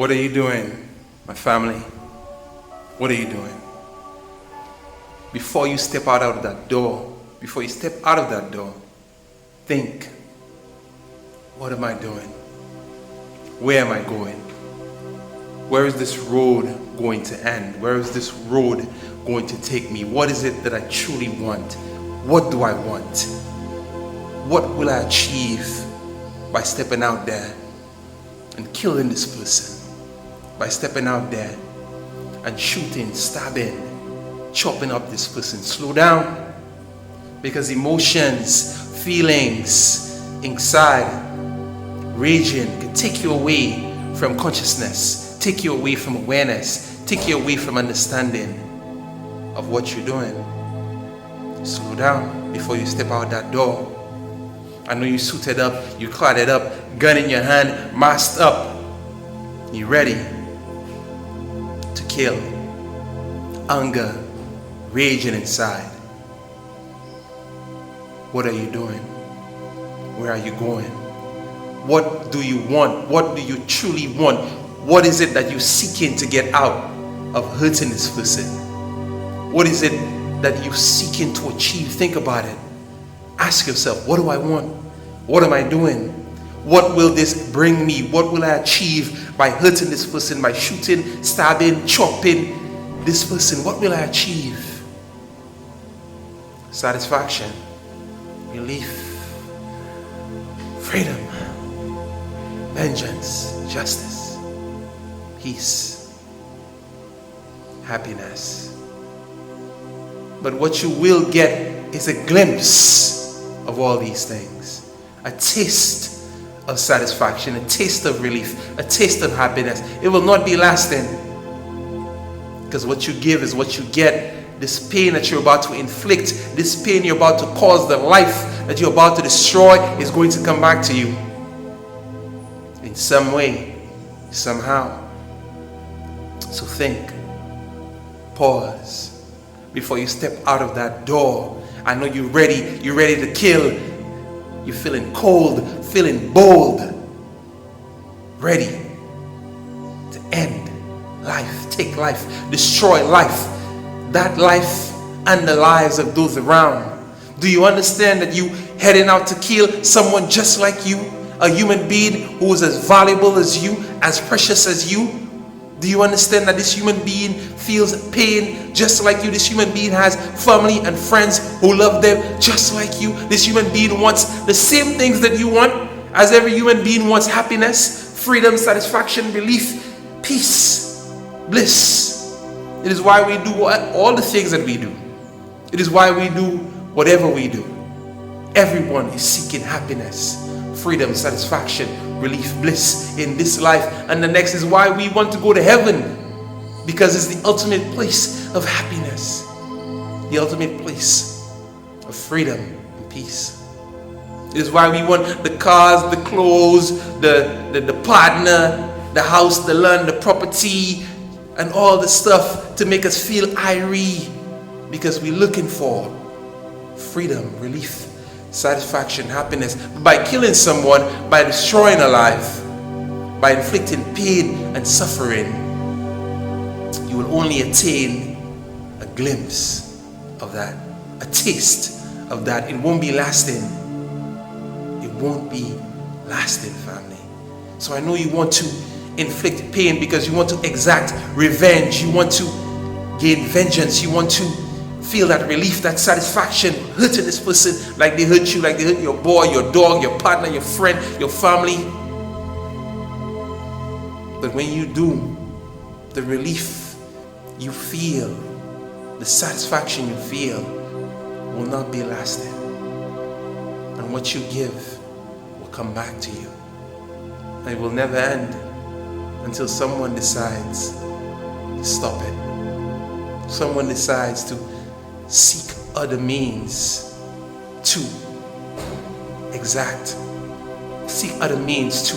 What are you doing, my family? What are you doing? Before you step out of that door, think, what am I doing? Where am I going? Where is this road going to end? Where is this road going to take me? What is it that I truly want? What do I want? What will I achieve by stepping out there and killing this person? By stepping out there and shooting, stabbing, chopping up this person? Slow down, because emotions, feelings, anxiety, raging can take you away from consciousness, take you away from awareness, take you away from understanding of what you're doing. Slow down before you step out that door. I know you suited up, you cladded up, gun in your hand, masked up. You're ready to kill. Anger, raging inside. What are you doing? Where are you going? What do you want? What do you truly want? What is it that you're seeking to get out of hurting this person? What is it that you're seeking to achieve? Think about it. Ask yourself, what do I want? What am I doing? What will this bring me? What will I achieve by hurting this person, by shooting, stabbing, chopping this person? What will I achieve? Satisfaction, relief, freedom, vengeance, justice, peace, happiness. But what you will get is a glimpse of all these things. A taste of satisfaction, a taste of relief, a taste of happiness. It will not be lasting, because what you give is what you get. This pain that you're about to inflict, this pain you're about to cause, the life that you're about to destroy is going to come back to you in some way, somehow. So think, pause before you step out of that door. I know you're ready to kill. You're feeling cold, feeling bold, ready to end life, take life, destroy life, that life and the lives of those around. Do you understand that you heading out to kill someone just like you, a human being who is as valuable as you, as precious as you? Do you understand that this human being feels pain just like you? This human being has family and friends who love them just like you. This human being wants the same things that you want, as every human being wants: happiness, freedom, satisfaction, relief, peace, bliss. It is why we do all the things that we do. It is why we do whatever we do. Everyone is seeking happiness, freedom, satisfaction, relief, bliss in this life and the next. Is why we want to go to heaven, because it's the ultimate place of happiness, the ultimate place of freedom and peace. It is why we want the cars, the clothes, the partner, the house, the land, the property, and all the stuff to make us feel irie, because we're looking for freedom, relief, satisfaction, happiness. By killing someone, by destroying a life, by inflicting pain and suffering, you will only attain a glimpse of that, a taste of that. It won't be lasting. It won't be lasting, family. So I know you want to inflict pain because you want to exact revenge. You want to gain vengeance. You want to feel that relief, that satisfaction, hurting this person like they hurt you, like they hurt your boy, your dog, your partner, your friend, your family. But when you do, the relief you feel, the satisfaction you feel will not be lasting. And what you give will come back to you. And it will never end until someone decides to stop it. Someone decides to seek other means to exact, seek other means to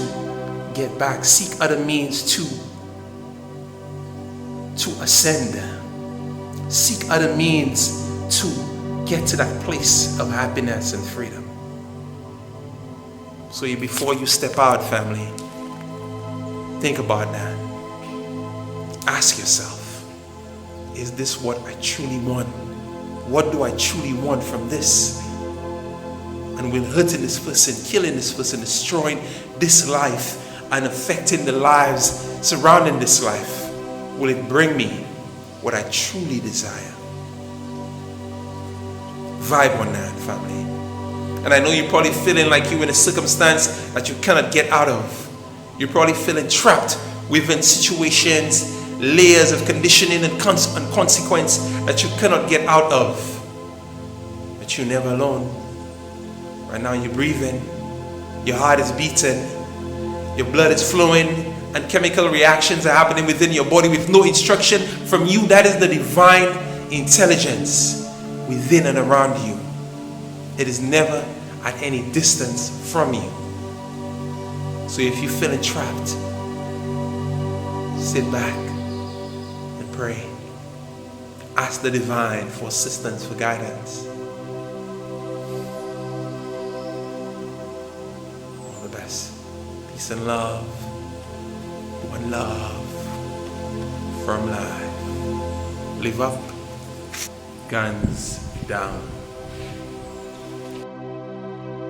get back, seek other means to ascend, seek other means to get to that place of happiness and freedom. So before you step out, family, think about that. ask yourself, is this what I truly want? What do I truly want from this? And will hurting this person, killing this person, destroying this life and affecting the lives surrounding this life, will it bring me what I truly desire? Vibe on that, family. And I know you're probably feeling like you're in a circumstance that you cannot get out of. You're probably feeling trapped within situations, layers of conditioning and consequence that you cannot get out of. But you're never alone. Right now you're breathing, your heart is beating, your blood is flowing, and chemical reactions are happening within your body with no instruction from you. That is the divine intelligence within and around you. It is never at any distance from you. So if you're feeling trapped, sit back and pray. Ask the divine for assistance, for guidance. All the best. Peace and love. One love. Firm life. Live up. Guns down.